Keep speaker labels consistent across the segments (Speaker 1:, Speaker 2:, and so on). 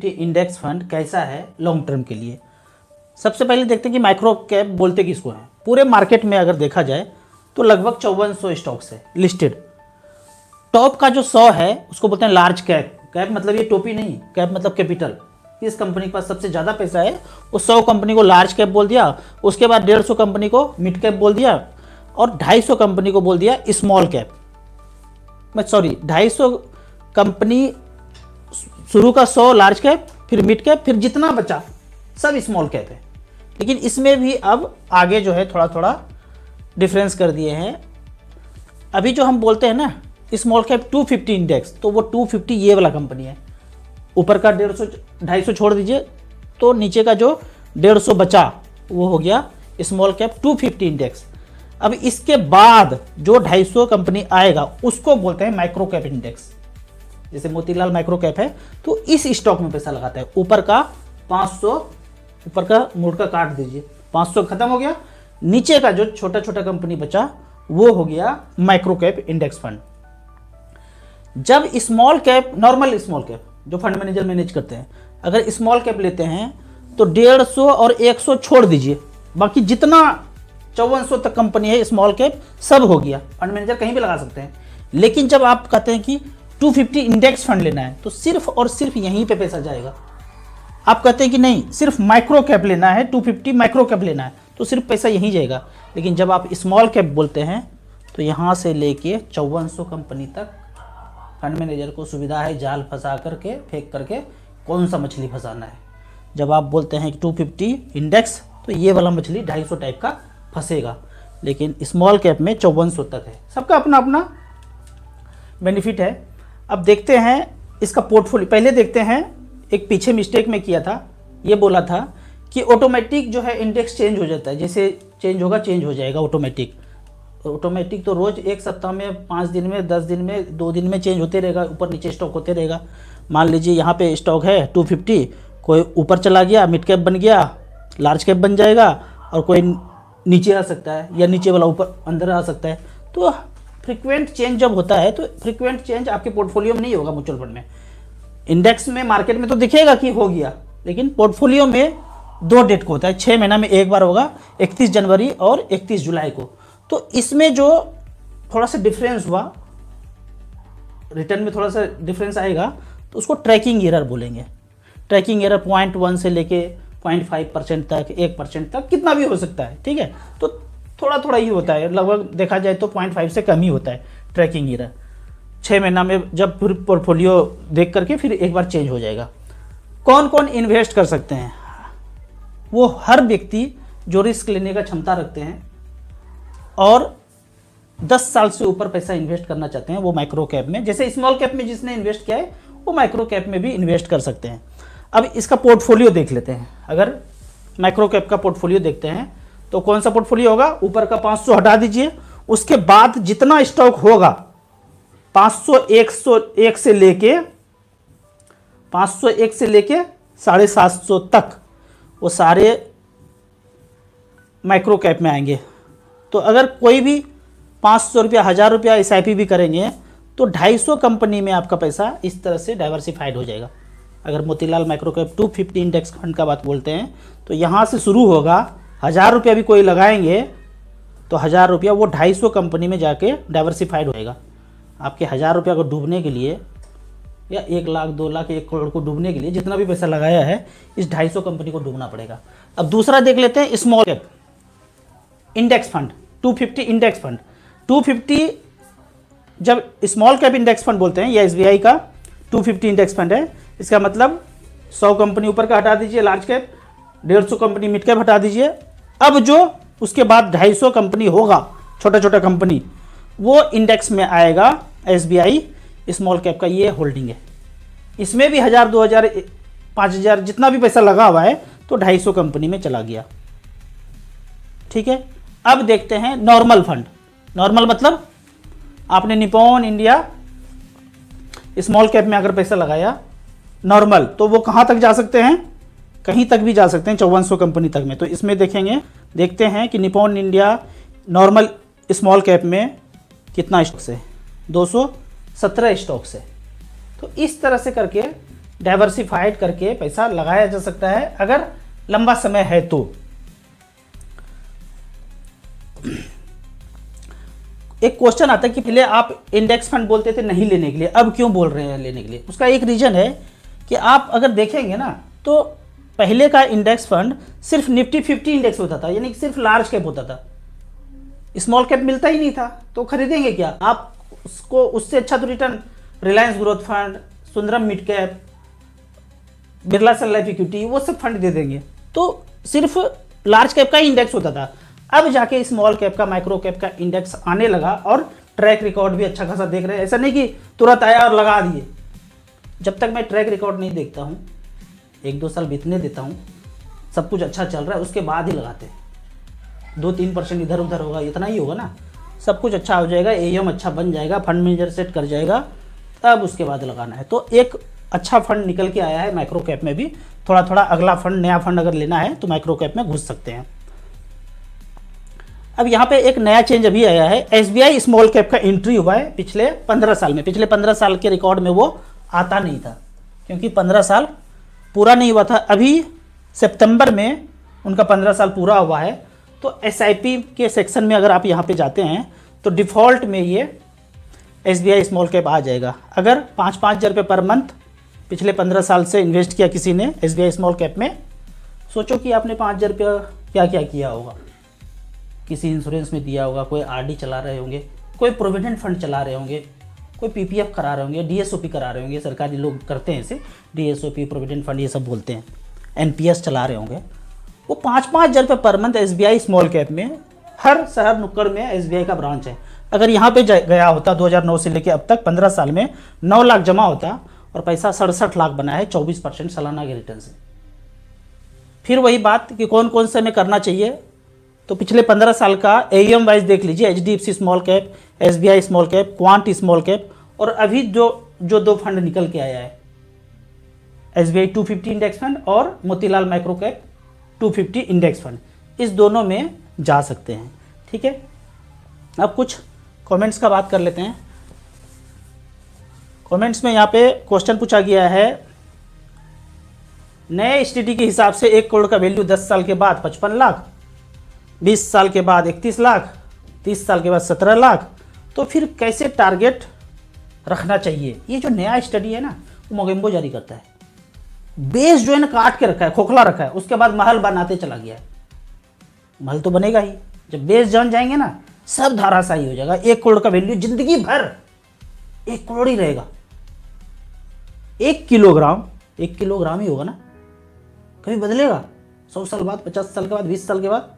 Speaker 1: 250 index fund कैसा है long term के लिए। सबसे पहले देखते हैं कि माइक्रो कैप बोलते किसको है। पूरे मार्केट में अगर देखा जाए तो लगभग 5400 स्टॉक्स है लिस्टेड। टॉप का जो 100 है उसको बोलते हैं लार्ज कैप। कैप मतलब ये टोपी नहीं, कैप मतलब कैपिटल। इस कंपनी के पास सबसे ज़्यादा पैसा है, उस 100 कंपनी को लार्ज कैप बोल दिया। उसके बाद 150 कंपनी को मिड कैप बोल दिया और 250 कंपनी को बोल दिया स्मॉल कैप। 250 कंपनी, शुरू का 100 लार्ज कैप, फिर मिड कैप, फिर जितना बचा सब स्मॉल कैप है। लेकिन इसमें भी अब आगे जो है थोड़ा थोड़ा डिफरेंस कर दिए हैं। अभी जो हम बोलते हैं ना स्मॉल कैप 250 इंडेक्स, तो वो 250 ये वाला कंपनी है। ऊपर का 150-250 छोड़ दीजिए तो नीचे का जो 150 बचा वो हो गया स्मॉल कैप 250 इंडेक्स। अब इसके बाद जो 250 कंपनी आएगा उसको बोलते हैं माइक्रो कैप इंडेक्स। जैसे मोतीलाल माइक्रो कैप है तो इस स्टॉक में पैसा लगाता है। ऊपर का 500, ऊपर का मोड़ का काट दीजिए, 500 खत्म हो गया। नीचे का जो छोटा छोटा कंपनी बचा वो हो गया माइक्रो कैप इंडेक्स फंड। जब small cap, normal small cap जो फंड मैनेजर मैनेज करते हैं, अगर स्मॉल कैप लेते हैं तो 150 और 100 छोड़ दीजिए, बाकी जितना 5400 तक कंपनी है स्मॉल कैप सब हो गया। फंड मैनेजर कहीं भी लगा सकते हैं। लेकिन जब आप कहते हैं कि 250 इंडेक्स फंड लेना है तो सिर्फ और सिर्फ यहीं पे पैसा जाएगा। आप कहते हैं कि नहीं सिर्फ माइक्रो कैप लेना है, 250 माइक्रो कैप लेना है, तो सिर्फ पैसा यहीं जाएगा। लेकिन जब आप स्मॉल कैप बोलते हैं तो यहाँ से लेके 5400 कंपनी तक फंड मैनेजर को सुविधा है जाल फंसा करके, फेंक करके कौन सा मछली फंसाना है। जब आप बोलते हैं कि 250 इंडेक्स तो ये वाला मछली 250 टाइप का फंसेगा। लेकिन स्मॉल कैप में 5400 तक है। सबका अपना अपना बेनिफिट है। अब देखते हैं इसका पोर्टफोलियो। पहले देखते हैं, एक पीछे मिस्टेक में किया था, ये बोला था कि ऑटोमेटिक जो है इंडेक्स चेंज हो जाता है, जैसे चेंज होगा चेंज हो जाएगा ऑटोमेटिक। ऑटोमेटिक तो रोज़ एक सप्ताह में, 5 दिन में, 10 दिन में, 2 दिन में चेंज होते रहेगा, ऊपर नीचे स्टॉक होते रहेगा। मान लीजिए यहाँ पे स्टॉक है 250, कोई ऊपर चला गया मिड कैप बन गया, लार्ज कैप बन जाएगा, और कोई नीचे आ सकता है या नीचे वाला ऊपर अंदर आ सकता है। तो फ्रीक्वेंट चेंज जब होता है तो फ्रीक्वेंट चेंज आपके पोर्टफोलियो में नहीं होगा। म्यूचुअल फंड में, इंडेक्स में, मार्केट में तो दिखेगा कि हो गया, लेकिन पोर्टफोलियो में 2 डेट को होता है, 6 महीना में एक बार होगा, 31 जनवरी और 31 जुलाई को। तो इसमें जो थोड़ा सा डिफरेंस हुआ, रिटर्न में थोड़ा सा डिफरेंस आएगा तो उसको ट्रैकिंग एरर बोलेंगे। ट्रैकिंग एरर 0.1 से लेके 0.5% तक, 1% तक, कितना भी हो सकता है, ठीक है। तो थोड़ा थोड़ा ही होता है, लगभग देखा जाए तो 0.5 से कम ही होता है ट्रैकिंग एरर। 6 महीना में जब फिर पोर्टफोलियो देख करके फिर एक बार चेंज हो जाएगा। कौन कौन इन्वेस्ट कर सकते हैं? वो हर व्यक्ति जो रिस्क लेने का क्षमता रखते हैं और 10 साल से ऊपर पैसा इन्वेस्ट करना चाहते हैं, वो माइक्रो कैप में, जैसे स्मॉल कैप में जिसने इन्वेस्ट किया है वो माइक्रो कैप में भी इन्वेस्ट कर सकते हैं। अब इसका पोर्टफोलियो देख लेते हैं। अगर माइक्रो कैप का पोर्टफोलियो देखते हैं तो कौन सा पोर्टफोलियो होगा? ऊपर का 500 हटा दीजिए, उसके बाद जितना स्टॉक होगा 501 से लेके 750 तक वो सारे माइक्रो कैप में आएंगे। तो अगर कोई भी 500 रुपया, 1000 रुपया SIP भी करेंगे तो 250 कंपनी में आपका पैसा इस तरह से डाइवर्सिफाइड हो जाएगा। अगर Motilal micro cap 250 index fund का बात बोलते हैं तो यहाँ से शुरू होगा, 1000 रुपया भी कोई लगाएंगे तो 1000 रुपया वो 250 कंपनी में जाके डाइवर्सिफाइड होएगा। आपके 1000 रुपया को डूबने के लिए, या 1 लाख, 2 लाख, 1 करोड़ को डूबने के लिए जितना भी पैसा लगाया है इस 250 कंपनी को डूबना पड़ेगा। अब दूसरा देख लेते हैं small cap index fund, 250 index fund. 250 जब स्मॉल कैप इंडेक्स फंड बोलते हैं, या SBI का 250 इंडेक्स फंड है, इसका मतलब 100 कंपनी ऊपर का हटा दीजिए large cap, 150 company mid cap हटा दीजिए। अब जो उसके बाद 250 कंपनी होगा छोटा छोटा कंपनी, वो इंडेक्स में आएगा SBI स्मॉल कैप का। ये होल्डिंग है, इसमें भी 1000, 2000, 5000 जितना भी पैसा लगा हुआ है तो 250 कंपनी में चला गया, ठीक है। अब देखते हैं नॉर्मल फंड। नॉर्मल मतलब आपने निपॉन इंडिया स्मॉल कैप में अगर पैसा लगाया नॉर्मल, तो वो कहाँ तक जा सकते हैं? कहीं तक भी जा सकते हैं, 5400 कंपनी तक में। तो इसमें देखेंगे, देखते हैं कि Nippon India normal small cap में कितना स्टॉक्स है? 217 स्टॉक्स है। तो इस तरह से करके डाइवर्सिफाइड करके पैसा लगाया जा सकता है अगर लंबा समय है तो। एक क्वेश्चन आता है कि पहले आप इंडेक्स फंड बोलते थे नहीं लेने के लिए, अब क्यों बोल रहे हैं लेने के लिए? उसका एक रीजन है कि आप अगर देखेंगे ना तो पहले का इंडेक्स फंड सिर्फ निफ्टी 50 इंडेक्स होता था, यानी कि सिर्फ लार्ज कैप होता था, स्मॉल कैप मिलता ही नहीं था, तो खरीदेंगे क्या आप उसको? उससे अच्छा तो return Reliance growth fund, Sundaram mid cap, Birla Sun Life equity, वो सब फंड दे देंगे। तो सिर्फ लार्ज कैप का ही इंडेक्स होता था। अब जाके स्मॉल कैप का, माइक्रो कैप का इंडेक्स आने लगा और ट्रैक रिकॉर्ड भी अच्छा खासा देख रहे हैं। ऐसा नहीं कि तुरंत आया और लगा दिए। जब तक मैं ट्रैक रिकॉर्ड नहीं देखता हूँ, 1-2 साल बीतने देता हूँ, सब कुछ अच्छा चल रहा है, उसके बाद ही लगाते हैं। 2-3% इधर उधर होगा, इतना ही होगा ना, सब कुछ अच्छा हो जाएगा, एएम अच्छा बन जाएगा, फंड मैनेजर सेट कर जाएगा, तब उसके बाद लगाना है। तो एक अच्छा फंड निकल के आया है माइक्रो कैप में भी, थोड़ा थोड़ा अगला फंड, नया फंड अगर लेना है तो माइक्रो कैप में घुस सकते हैं। अब यहाँ पे एक नया चेंज अभी आया है, एसबीआई स्मॉल कैप का एंट्री हुआ है पिछले 15 साल में। पिछले 15 साल के रिकॉर्ड में वो आता नहीं था, क्योंकि 15 साल पूरा नहीं हुआ था। अभी सितंबर में उनका 15 साल पूरा हुआ है। तो एसआईपी के सेक्शन में अगर आप यहाँ पे जाते हैं तो डिफ़ॉल्ट में ये एसबीआई स्मॉल कैप आ जाएगा। अगर 5-5 हज़ार रुपये पर मंथ पिछले 15 साल से इन्वेस्ट किया किसी ने एसबीआई स्मॉल कैप में, सोचो कि आपने 5 हज़ार रुपया क्या क्या किया होगा। किसी इंश्योरेंस में दिया होगा, कोई आरडी चला रहे होंगे, कोई प्रोविडेंट फंड चला रहे होंगे, कोई पीपीएफ करा रहे होंगे, डीएसओपी करा रहे होंगे, सरकारी लोग करते हैं इसे, डीएसओपी, प्रोविडेंट फंड ये सब बोलते हैं, एनपीएस चला रहे होंगे। वो 5-5 हज़ार रुपये per month SBI small cap में, हर शहर नुक्कड़ में एसबीआई का ब्रांच है। अगर यहाँ पे गया होता 2009 से लेकर अब तक 15 साल में 9 लाख जमा होता और पैसा 67 लाख बना है 24% सालाना के रिटर्न से। फिर वही बात कि कौन कौन से में करना चाहिए, तो पिछले 15 साल का एएम वाइज देख लीजिए, HDFC small cap, SBI small cap, quant small cap, और अभी जो 2 फंड निकल के आया है, एसबीआई 250 इंडेक्स फंड और Motilal micro cap 250 index fund, इस दोनों में जा सकते हैं। ठीक है, अब कुछ कमेंट्स का बात कर लेते हैं। कमेंट्स में यहाँ पे क्वेश्चन पूछा गया है, नए एसटीडी के हिसाब से 1 करोड़ का वैल्यू 10 साल के बाद 55 लाख, 20 साल के बाद 31 लाख, 30 साल के बाद 17 लाख, तो फिर कैसे टारगेट रखना चाहिए? ये जो नया स्टडी है ना, वो मोगेम्बो जारी करता है। बेस जो है ना काट के रखा है, खोखला रखा है, उसके बाद महल बनाते चला गया है। महल तो बनेगा ही, जब बेस जम जाएंगे ना सब धाराशाही हो जाएगा। 1 करोड़ का वैल्यू जिंदगी भर 1 करोड़ ही रहेगा। 1 किलोग्राम ही होगा ना, कभी बदलेगा? 100 साल बाद, 50 साल के बाद, 20 साल के बाद,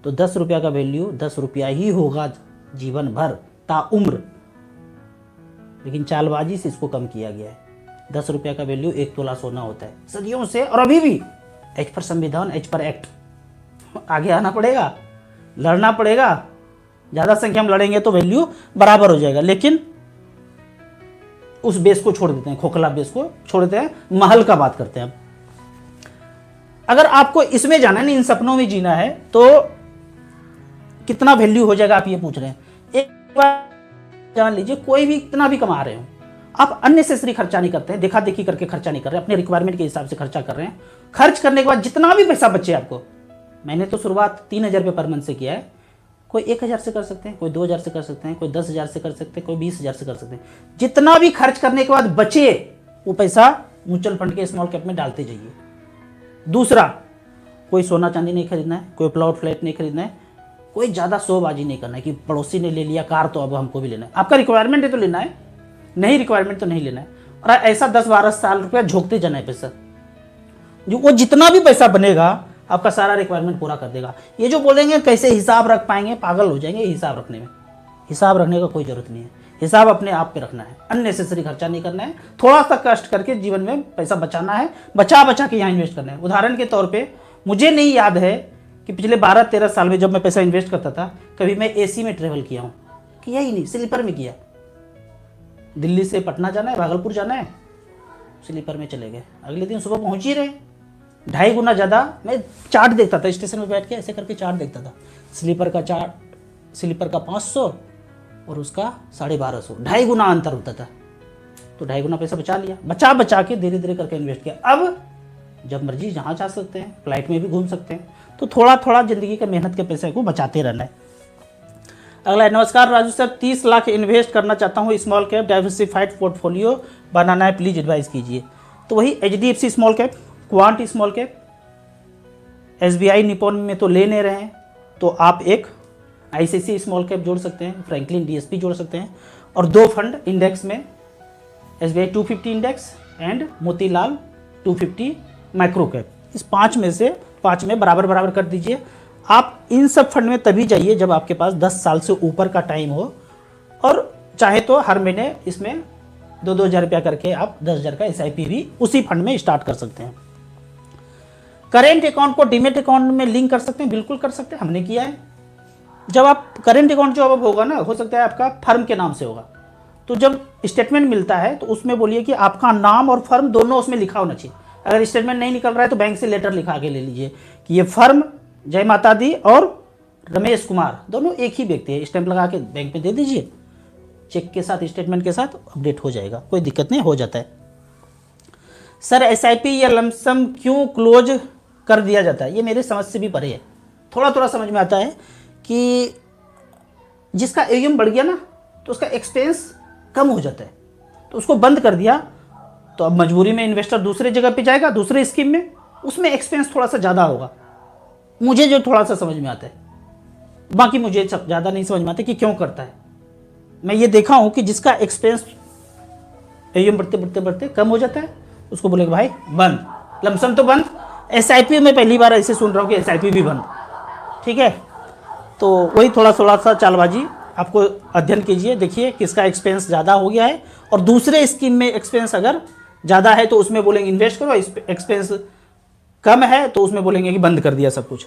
Speaker 1: तो 10 रुपया का वैल्यू 10 रुपया ही होगा जीवन भर, ताउम्र। लेकिन चालबाजी से इसको कम किया गया है। 10 रुपया का वैल्यू 1 तोला सोना होता है सदियों से, और अभी भी एच पर संविधान, एच पर एक्ट, आगे आना पड़ेगा, लड़ना पड़ेगा। ज़्यादा संख्या में लड़ेंगे तो वैल्यू बराबर हो जाएगा, लेकिन उस बेस को छोड़ देते हैं, खोखला बेस को छोड़ देते हैं, महल का बात करते हैं। अब अगर आपको इसमें जाना है, इन सपनों में जीना है, तो कितना वैल्यू हो जाएगा आप ये पूछ रहे हैं। एक बार जान लीजिए, कोई भी इतना भी कमा रहे हो, आप अननेसेसरी खर्चा नहीं करते हैं, देखा देखी करके खर्चा नहीं कर रहे हैं, अपने रिक्वायरमेंट के हिसाब से खर्चा कर रहे हैं। खर्च करने के बाद जितना भी पैसा बचे आपको, मैंने तो शुरुआत 3,000 रुपये पर मंथ से किया है, कोई 1,000 से कर सकते हैं, कोई 2,000 से कर सकते हैं, कोई 10,000 से कर सकते हैं, कोई 20,000 से कर सकते हैं। जितना भी खर्च करने के बाद बचे वो पैसा म्यूचुअल फंड के स्मॉल कैप में डालते जाइए। दूसरा, कोई सोना चांदी नहीं खरीदना है, कोई प्लॉट फ्लैट नहीं खरीदना है, कोई ज़्यादा शोबाजी नहीं करना है कि पड़ोसी ने ले लिया कार तो अब हमको भी लेना है। आपका रिक्वायरमेंट है तो लेना है, नहीं रिक्वायरमेंट तो नहीं लेना है। और ऐसा 10-12 साल रुपया झोंकते जाना है पैसा, जो वो जितना भी पैसा बनेगा आपका सारा रिक्वायरमेंट पूरा कर देगा। ये जो बोलेंगे कैसे हिसाब रख पाएंगे, पागल हो जाएंगे हिसाब रखने में। हिसाब रखने का कोई जरूरत नहीं है, हिसाब अपने आप पे रखना है, अननेसेसरी खर्चा नहीं करना है, थोड़ा सा कष्ट करके जीवन में पैसा बचाना है, बचा बचा के यहाँ इन्वेस्ट करना है। उदाहरण के तौर पे मुझे नहीं याद है कि पिछले 12-13 साल में जब मैं पैसा इन्वेस्ट करता था, कभी मैं एसी में ट्रेवल किया हूँ, किया ही नहीं, स्लीपर में किया। दिल्ली से पटना जाना है, भागलपुर जाना है, स्लीपर में चले गए, अगले दिन सुबह पहुँच ही रहे। 2.5 गुना ज़्यादा मैं चार्ट देखता था, स्टेशन में बैठ के ऐसे करके चार्ट देखता था, स्लीपर का चार्ट, स्लीपर का 500 और उसका 1250, 2.5 गुना अंतर होता था। तो 2.5 गुना पैसा बचा लिया, बचा बचा के धीरे धीरे करके इन्वेस्ट किया। अब जब मर्जी जहाँ जा सकते हैं, फ्लाइट में भी घूम सकते हैं। तो थोड़ा थोड़ा ज़िंदगी का मेहनत के पैसे को बचाते रहना है। अगला है, नमस्कार राजू सर, 30 लाख इन्वेस्ट करना चाहता हूँ, स्मॉल कैप डाइवर्सिफाइड पोर्टफोलियो बनाना है, प्लीज़ एडवाइस कीजिए। तो वही HDFC small cap, quant small cap, SBI Nippon में तो ले नहीं रहे हैं, तो आप एक ICICI स्मॉल कैप जोड़ सकते हैं, फ्रैंकलिन DSP जोड़ सकते हैं, और 2 फंड इंडेक्स में SBI 250 index and Motilal 250 micro cap, इस 5 में से 5 में बराबर बराबर कर दीजिए। आप इन सब फंड में तभी जाइए जब आपके पास 10 साल से ऊपर का टाइम हो, और चाहे तो हर महीने इसमें 2-2 हज़ार रुपया करके आप 10,000 का SIP भी उसी फंड में स्टार्ट कर सकते हैं। करेंट अकाउंट को डीमेट अकाउंट में लिंक कर सकते हैं, बिल्कुल कर सकते हैं, हमने किया है। जब आप करेंट अकाउंट जो अब होगा ना, हो सकता है आपका फर्म के नाम से होगा, तो जब स्टेटमेंट मिलता है तो उसमें बोलिए कि आपका नाम और फर्म दोनों उसमें लिखा होना चाहिए। अगर स्टेटमेंट नहीं निकल रहा है तो बैंक से लेटर लिखा के ले लीजिए कि ये फर्म जय माता दी और रमेश कुमार दोनों एक ही व्यक्ति है, स्टैंप लगा के बैंक में दे दीजिए, चेक के साथ स्टेटमेंट के साथ अपडेट हो जाएगा, कोई दिक्कत नहीं, हो जाता है। सर SIP या लमसम क्यों क्लोज कर दिया जाता है, ये मेरे समझ से भी परे है। थोड़ा थोड़ा समझ में आता है कि जिसका AUM बढ़ गया ना तो उसका एक्सपेंस कम हो जाता है, तो उसको बंद कर दिया, तो अब मजबूरी में इन्वेस्टर दूसरे जगह पे जाएगा, दूसरे स्कीम में, उसमें एक्सपेंस थोड़ा सा ज़्यादा होगा। मुझे जो थोड़ा सा समझ में आता है, बाकी मुझे ज़्यादा नहीं समझ में आता कि क्यों करता है। मैं ये देखा हूँ कि जिसका एक्सपेंस AUM बढ़ते बढ़ते बढ़ते कम हो जाता है, उसको बोलेगा भाई बंद, लमसम तो बंद, SIP में पहली बार ऐसे सुन रहा हूँ कि SIP भी बंद, ठीक है। तो वही थोड़ा थोड़ा सा चालबाजी आपको अध्ययन कीजिए, देखिए किसका एक्सपेंस ज़्यादा हो गया है, और दूसरे स्कीम में एक्सपेंस अगर ज़्यादा है तो उसमें बोलेंगे इन्वेस्ट करो, एक्सपेंस कम है तो उसमें बोलेंगे कि बंद कर दिया सब कुछ।